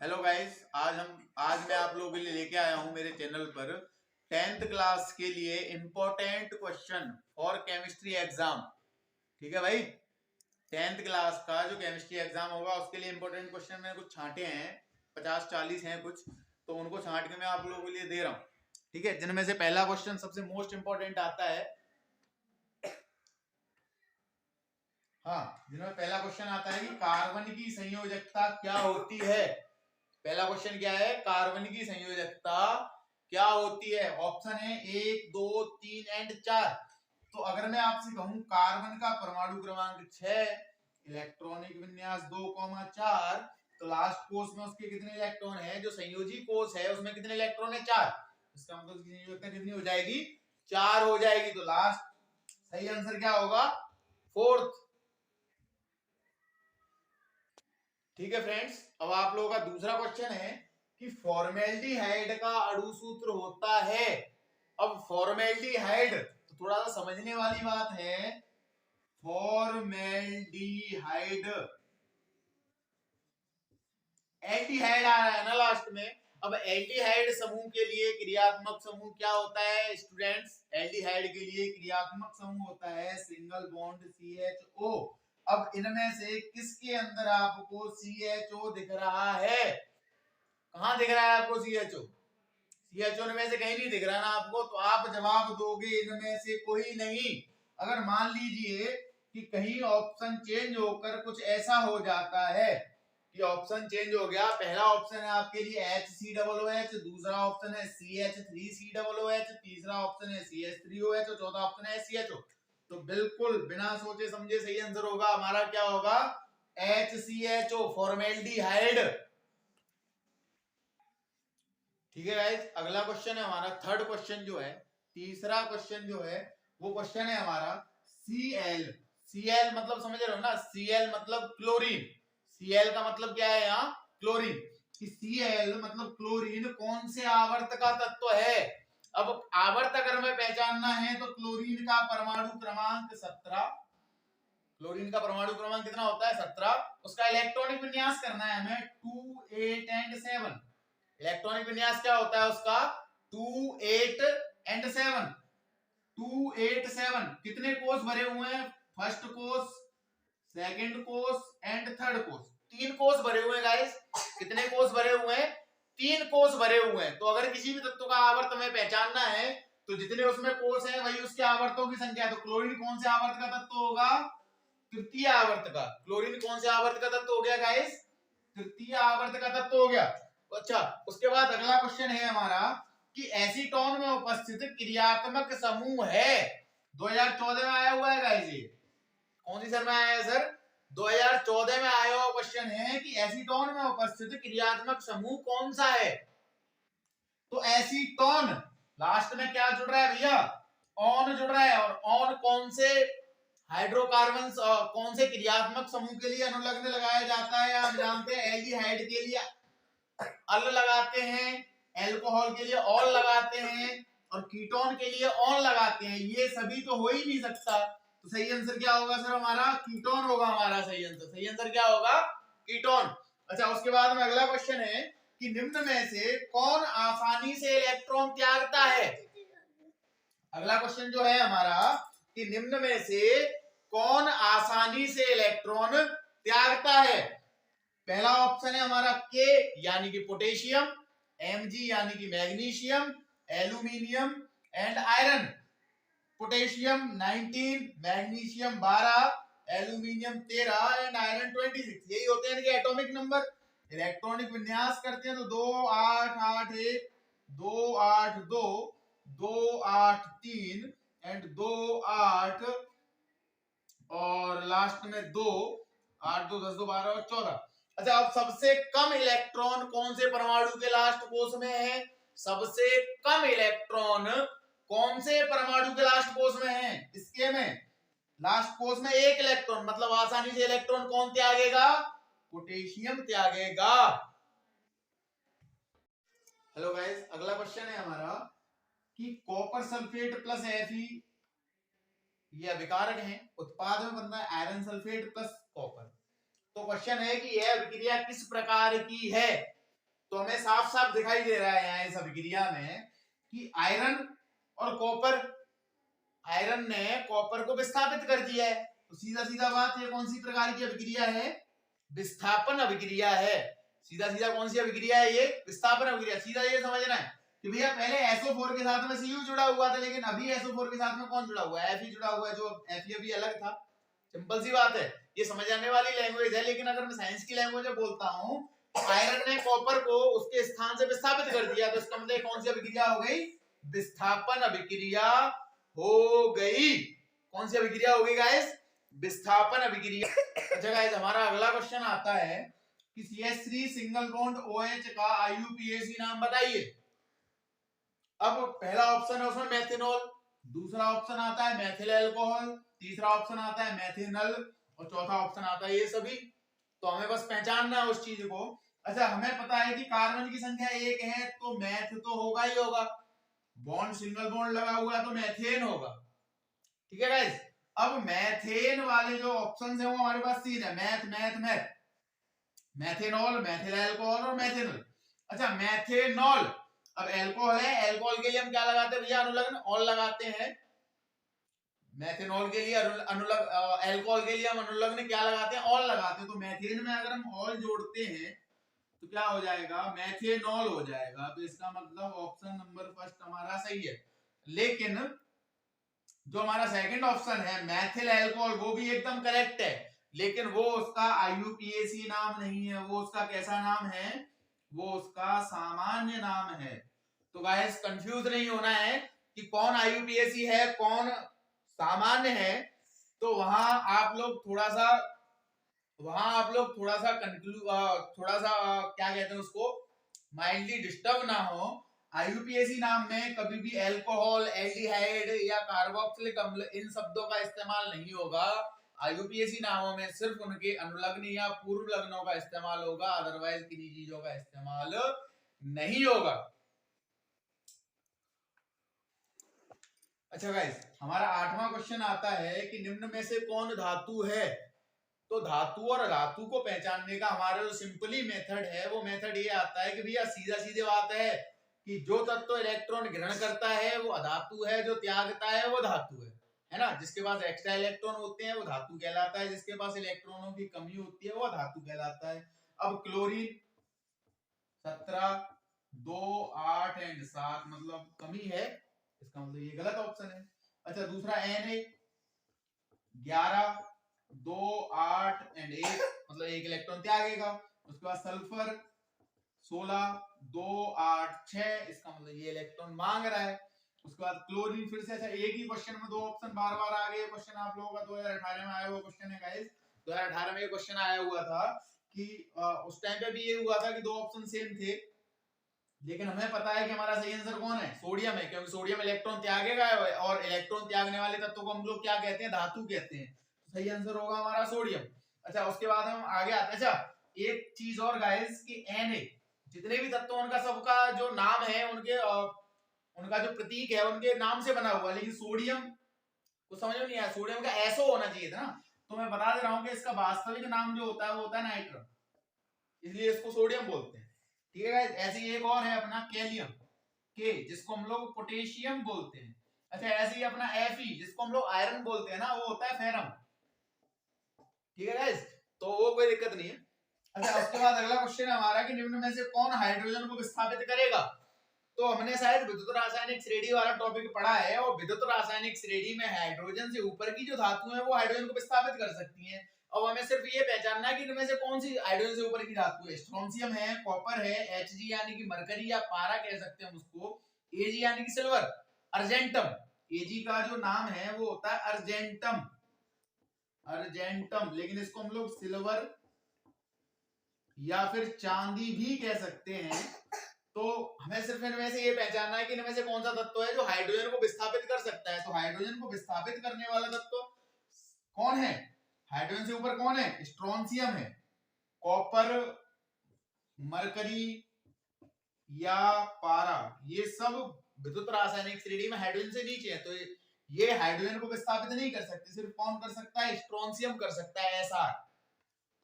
Hello guys, आज मैं आप लोगों के लिए लेके आया हूं मेरे चैनल पर 10th क्लास के लिए important question for chemistry exam. ठीक है भाई, 10th क्लास का जो केमिस्ट्री एग्जाम होगा उसके लिए इम्पोर्टेंट क्वेश्चन मैंने कुछ छांटे हैं, 50-40 हैं कुछ, तो उनको छांट के मैं आप लोगों के लिए दे रहा हूँ। ठीक है, जिनमें से पहला क्वेश्चन सबसे मोस्ट इंपॉर्टेंट आता है। हाँ, जिनमें पहला क्वेश्चन आता है कि कार्बन की संयोजकता क्या होती है। पहला क्वेश्चन क्या है, कार्बन की संयोजकता क्या होती है। ऑप्शन है 1, 2, 3 एंड 4। तो अगर मैं आपसे कहूं कार्बन का परमाणु क्रमांक 6, इलेक्ट्रॉनिक विन्यास 2,4, तो लास्ट कोष में उसके कितने इलेक्ट्रॉन है। जो संयोजी कोष है उसमें कितने इलेक्ट्रॉन है, 4। इसका मतलब उसकी संयोजकता कितनी हो जाएगी, 4 हो जाएगी। तो लास्ट सही आंसर क्या होगा, 4th। ठीक है फ्रेंड्स, अब आप लोगों का दूसरा क्वेश्चन है कि फॉर्मेल्डिहाइड का अणु सूत्र होता है। अब फॉर्मेल्डिहाइड तो थोड़ा सा समझने वाली बात है। फॉर्मेल्डिहाइड, एल्डिहाइड आ रहा है ना लास्ट में। अब एल्डिहाइड समूह के लिए क्रियात्मक समूह क्या होता है स्टूडेंट्स। एल्डिहाइड के लिए क्रियात्मक समूह होता है सिंगल बॉन्ड CHO। अब इनमें से किसके अंदर आपको CHO दिख रहा है, कहां दिख रहा है आपको CHO में से कहीं नहीं दिख रहा ना आपको, तो आप जवाब दोगे इनमें से कोई नहीं। अगर मान लीजिए कि कहीं ऑप्शन चेंज होकर कुछ ऐसा हो जाता है कि ऑप्शन चेंज हो गया, पहला ऑप्शन है आपके लिए HCOOH, दूसरा ऑप्शन है CH3COOH, तीसरा ऑप्शन है CH3OH और चौथा ऑप्शन है CHO, तो बिल्कुल बिना सोचे समझे सही आंसर होगा हमारा क्या होगा, HCHO, फॉर्मेल्डिहाइड। ठीक है गाइस, अगला क्वेश्चन है हमारा थर्ड क्वेश्चन जो है, तीसरा क्वेश्चन जो है वो क्वेश्चन है हमारा Cl। Cl मतलब समझ रहे हो ना, Cl मतलब क्लोरीन। Cl का मतलब क्या है यहाँ, क्लोरीन। कि Cl मतलब क्लोरीन कौन से आवर्त का तत्व है। अब आवर्त अगर हमें पहचानना है तो क्लोरीन का परमाणु क्रमांक 17, क्लोरीन का परमाणु क्रमांक कितना होता है, 17। उसका इलेक्ट्रॉनिक विन्यास करना है हमें 2, 8 एंड 7। इलेक्ट्रॉनिक विन्यास क्या होता है उसका, 2, 8 एंड 7। 2, 8, 7 कितने कोष भरे हुए हैं, फर्स्ट कोष, सेकंड कोष एंड थर्ड कोष। 3 कोष भरे हुए हैं गाइस। कितने कोष भरे हुए हैं, 3 कोष भरे हुए हैं। तो अगर किसी भी तत्व का आवर्त हमें पहचानना है तो जितने उसमें कोष हैं वही उसके आवर्तों की संख्या। तो क्लोरीन कौन से आवर्त का तत्व होगा, तृतीय आवर्त का। क्लोरीन कौन से आवर्त का तत्व हो गया गाइस, तृतीय आवर्त का तत्व हो गया। अच्छा, उसके बाद अगला क्वेश्चन है हमारा कि एसीटोन में उपस्थित क्रियात्मक समूह है। 2014 में आया हुआ है गाइस, ये कौन सी सर में आया है सर, 2014 में आया हुआ क्वेश्चन है कि एसीटोन में उपस्थित क्रियात्मक समूह कौन सा है। तो एसीटोन लास्ट में क्या जुड़ रहा है भैया, ऑन जुड़ रहा है। और ऑन कौन से हाइड्रोकार्बन कौन से क्रियात्मक समूह के लिए अनुलग्न लगाया जाता है, आप जानते हैं एल्डिहाइड के लिए अल लगाते हैं, एल्कोहल के लिए ऑल लगाते हैं और कीटोन के लिए ऑन लगाते हैं। ये सभी तो हो ही नहीं सकता, तो सही आंसर क्या होगा सर हमारा, कीटोन होगा हमारा सही आंसर। सही आंसर क्या होगा, कीटोन। अच्छा, उसके बाद में अगला क्वेश्चन है कि निम्न में से कौन आसानी से इलेक्ट्रॉन त्यागता है। अगला क्वेश्चन जो है हमारा कि निम्न में से कौन आसानी से इलेक्ट्रॉन त्यागता है। पहला ऑप्शन है हमारा K यानी कि पोटेशियम, Mg यानी कि magnesium, aluminium and iron. Potassium 19, magnesium 12, aluminium 13 and iron 26। यही होते हैं इनके एटॉमिक नंबर। इलेक्ट्रॉनिक विन्यास करते हैं तो 2, 8, 8, 1, 2, 8, 2, 2, 8, 3 एंड 2, 8 और लास्ट में 2, 8, 2, 10, 2, 12 और 14। अच्छा, अब सबसे कम इलेक्ट्रॉन कौन से परमाणु के लास्ट कोष में है, सबसे कम इलेक्ट्रॉन कौन से परमाणु के लास्ट कोष में है। इसके में लास्ट कोष में 1 इलेक्ट्रॉन, मतलब आसानी से इलेक्ट्रॉन कौन त्यागेगा, पोटेशियम त्यागेगा। हेलो गाइस, अगला क्वेश्चन है हमारा कि कॉपर सल्फेट प्लस Fe ये अभिकारक हैं, उत्पाद में बनता है आयरन सल्फेट प्लस कॉपर। तो क्वेश्चन है कि यह अभिक्रिया किस प्रकार की है। तो हमें साफ साफ दिखाई दे रहा है यहाँ इस अभिक्रिया में कि आयरन और कॉपर, आयरन ने कॉपर को विस्थापित कर दिया है। तो सीधा सीधा बात, ये कौन सी प्रकार की अभिक्रिया है? विस्थापन अभिक्रिया है। सीधा सीधा कौन सी अभिक्रिया है? ये विस्थापन अभिक्रिया। सीधा ये समझना है कि भैया पहले SO4 के साथ में Cu जुड़ा हुआ था, लेकिन अभी SO4 के साथ में कौन जुड़ा हुआ है? Fe जुड़ा हुआ है, जो Fe अभी अलग था। सिंपल सी बात है, ये समझ आने वाली लैंग्वेज है। लेकिन अगर मैं साइंस की लैंग्वेज में बोलता हूँ, आयरन ने कॉपर को उसके स्थान से विस्थापित कर दिया, तो इसका मतलब कौन सी अभिक्रिया हो गई? विस्थापन अभिक्रिया हो गई। कौन सी अभिक्रिया हो गई गाइस? विस्थापन अभिक्रिया। अच्छा गाइस, हमारा अगला क्वेश्चन आता है कि CH3 सिंगल बॉन्ड OH का IUPAC नाम बताइए। अब पहला ऑप्शन है उसमें मेथिनॉल, दूसरा ऑप्शन आता है मेथिल अल्कोहल, तीसरा ऑप्शन आता है मेथिनल और चौथा ऑप्शन आता है ये सभी। तो हमें बस पहचानना है उस चीज को। अच्छा, हमें पता है कि कार्बन की संख्या 1 है, तो मैथ तो होगा ही होगा। बॉन्ड सिंगल बॉन्ड लगा हुआ है तो मैथेन होगा। ठीक है गाइस, अब मैथेन वाले जो ऑप्शंस है वो हमारे पास 3 है, math math math, methanol, methyl alcohol और मेथिनल। अच्छा, मैथेनॉल, अब अल्कोहल है, अल्कोहल के लिए हम क्या लगाते हैं भैया? अनुलग्न ऑल लगाते हैं। मेथिनॉल के लिए अनुलग्न, अल्कोहल के लिए हम अनुलग्न क्या लगाते हैं? ऑल लगाते हैं। तो मेथेन में अगर हम ऑल जोड़ते हैं तो क्या हो जाएगा? मेथेनॉल हो जाएगा। तो इसका मतलब ऑप्शन नंबर फर्स्ट हमारा सही है। लेकिन जो हमारा सेकंड ऑप्शन है मेथिल अल्कोहल, वो भी एकदम करेक्ट है, लेकिन वो उसका IUPAC नाम नहीं है। वो उसका कैसा नाम है? वो उसका सामान्य नाम है। तो गाइस कंफ्यूज नहीं होना है कि कौन IUPAC है, कौन सामान्य है। तो वहां आप लोग थोड़ा सा थोड़ा सा क्या कहते हैं उसको, माइंडली डिस्टर्ब ना हो। IUPAC नाम में कभी भी अल्कोहल, एल्डिहाइड या कार्बोक्सिलिक अम्ल इन शब्दों का इस्तेमाल नहीं होगा। IUPAC नामों में सिर्फ उनके अनुलग्न या पूर्व लग्नों का इस्तेमाल होगा, अदरवाइज किन्हीं चीजों का इस्तेमाल नहीं होगा। अच्छा गाइस, हमारा 8वां क्वेश्चन आता है कि निम्न में से कौन धातु है? तो धातु और धातु को पहचानने का हमारा जो सिंपली मेथड है, वो मेथड ये आता है कि भैया सीधा सीधे बात है कि जो तत्व इलेक्ट्रॉन ग्रहण करता है वो अधातु है, जो त्यागता है वो धातु है ना। जिसके पास एक्स्ट्रा इलेक्ट्रॉन होते हैं वो धातु कहलाता है, जिसके पास इलेक्ट्रॉनों की कमी होती है वो धातु कहलाता है। अब क्लोरीन 17, 2, 8 एंड 7 मतलब कमी है, इसका मतलब ये गलत ऑप्शन है। अच्छा, दूसरा Na 11, 2, 8 एंड 1 मतलब 1 इलेक्ट्रॉन त्यागेगा। उसके बाद सल्फर 16, 2, 8, 6 इसका मतलब ये इलेक्ट्रॉन मांग रहा है। उसके बाद क्लोरीन फिर से। अच्छा, एक ही क्वेश्चन में 2 ऑप्शन बार बार आ गए। क्वेश्चन आप लोगों का 2018 में आया हुआ क्वेश्चन है गाइस। 2018 में ये क्वेश्चन आया हुआ था कि उस टाइम पे भी ये हुआ था कि 2 ऑप्शन सेम थे, लेकिन हमें पता है कि हमारा सही आंसर कौन है? सोडियम है, क्योंकि सोडियम इलेक्ट्रॉन त्यागेगा और इलेक्ट्रॉन त्यागने वाले तत्व को हम लोग क्या कहते हैं? धातु कहते हैं। तो सही आंसर होगा हमारा सोडियम। अच्छा, उसके बाद हम आगे आते हैं। अच्छा, एक चीज और गाइस कि Na जितने भी तत्व उनका सबका जो नाम है, उनका जो प्रतीक है उनके नाम से बना हुआ, लेकिन सोडियम को समझ में नहीं आया। सोडियम का SO होना चाहिए था ना। तो मैं बता दे रहा हूं कि इसका वास्तविक नाम जो होता है वो होता है नाइट्रम, इसलिए इसको सोडियम बोलते हैं। ठीक है गाइस, ऐसे ही एक और है अपना कैलियम के, जिसको हम लोग पोटेशियम बोलते हैं। अच्छा, ऐसे ही अपना Fe जिसको हम लोग आयरन बोलते हैं ना, वो होता है फेरम। ठीक है गाइस, तो वो कोई दिक्कत नहीं है। अच्छा, उसके बाद अगला क्वेश्चन है हमारा कि निम्न में से कौन हाइड्रोजन को विस्थापित करेगा? तो हमने शायद विद्युत रासायनिक श्रेणी वाला टॉपिक पढ़ा है, और विद्युत रासायनिक श्रेणी में हाइड्रोजन से ऊपर की जो धातु है वो हाइड्रोजन को विस्थापित कर सकती हैं। अब हमें सिर्फ ये पहचानना है कि इनमें से कौन सी हाइड्रोजन से ऊपर की धातु है। स्ट्रोंशियम है, कॉपर है, Hg यानी कि मरकरी या पारा कह सकते हैं हम उसको, Ag यानी कि सिल्वर, अर्जेंटम, Ag का जो नाम है वो होता है अर्जेंटम, अर्जेंटम, लेकिन इसको हम लोग सिल्वर या फिर चांदी भी कह सकते हैं। तो हमें सिर्फ इनमें से ये पहचानना है कि इनमें से कौन सा तत्व है जो हाइड्रोजन को विस्थापित कर सकता है। तो हाइड्रोजन को विस्थापित करने वाला तत्व कौन है? हाइड्रोजन से ऊपर कौन है? स्ट्रोंशियम है, कॉपर, मरकरी या पारा, ये सब विद्युत रासायनिक श्रेणी में हाइड्रोजन से नीचे है। तो ये हाइड्रोजन को विस्थापित नहीं कर सकते। सिर्फ कौन कर सकता है? स्ट्रोंशियम कर सकता है, Sr।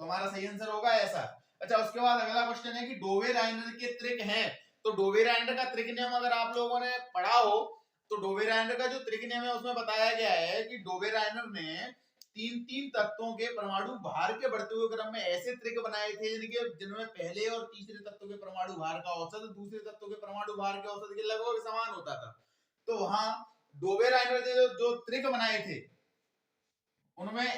तो हमारा सही आंसर होगा Sr। अच्छा, उसके बाद अगला क्वेश्चन है कि डोवेराइनर के त्रिक हैं, तो डोवेराइनर का त्रिक नियम अगर आप लोगों ने पढ़ा हो तो डोवेराइनर का जो त्रिक नियम है उसमें बताया गया है कि डोवेराइनर ने तीन तीन तत्वों के परमाणु भार के बढ़ते हुए क्रम में ऐसे त्रिक बनाए थे जिनमें पहले और तीसरे तत्व के परमाणु भार का औसत दूसरे तत्व के परमाणु भार के औसत के लगभग समान होता था। तो वहां डोवेराइनर ने जो त्रिक बनाए थे उनमें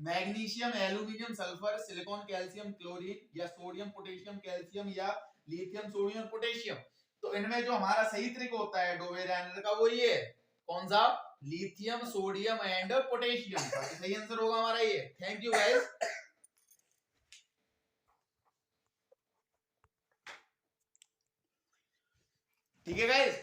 magnesium, aluminium, sulphur, silicon, calcium, chlorine या सोडियम, पोटेशियम, कैल्शियम या लिथियम, सोडियम, पोटेशियम। तो इनमें जो हमारा सही त्रिक होता है डोवेराइनर का वो ये है, कौन सा? Lithium, sodium and potassium. तो सही आंसर होगा हमारा ये। Thank you guys. ठीक है गाइस,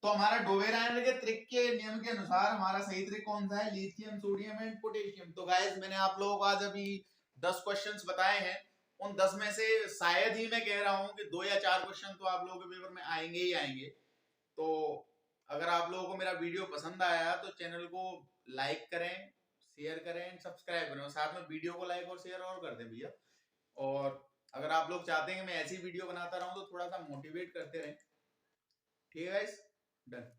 तो हमारा डोवेराइनर के त्रिक के नियम के अनुसार हमारा सही त्रिक कौन सा है? Lithium, sodium and potassium. तो गाइस मैंने आप लोगों को आज अभी 10 क्वेश्चंस बताए हैं। उन 10 में से शायद ही मैं कह रहा हूं कि 2 या 4 क्वेश्चन तो आप लोगों के पेपर में आएंगे ही आएंगे। तो अगर आप लोगों को मेरा वीडियो पसंद आया तो चैनल को लाइक करें, शेयर करें, सब्सक्राइब करें और साथ में वीडियो को लाइक और शेयर और कर दें भैया। और अगर आप लोग चाहते हैं कि मैं ऐसी वीडियो बनाता रहूं तो थोड़ा सा मोटिवेट करते रहें। ठीक है गाइस, डन।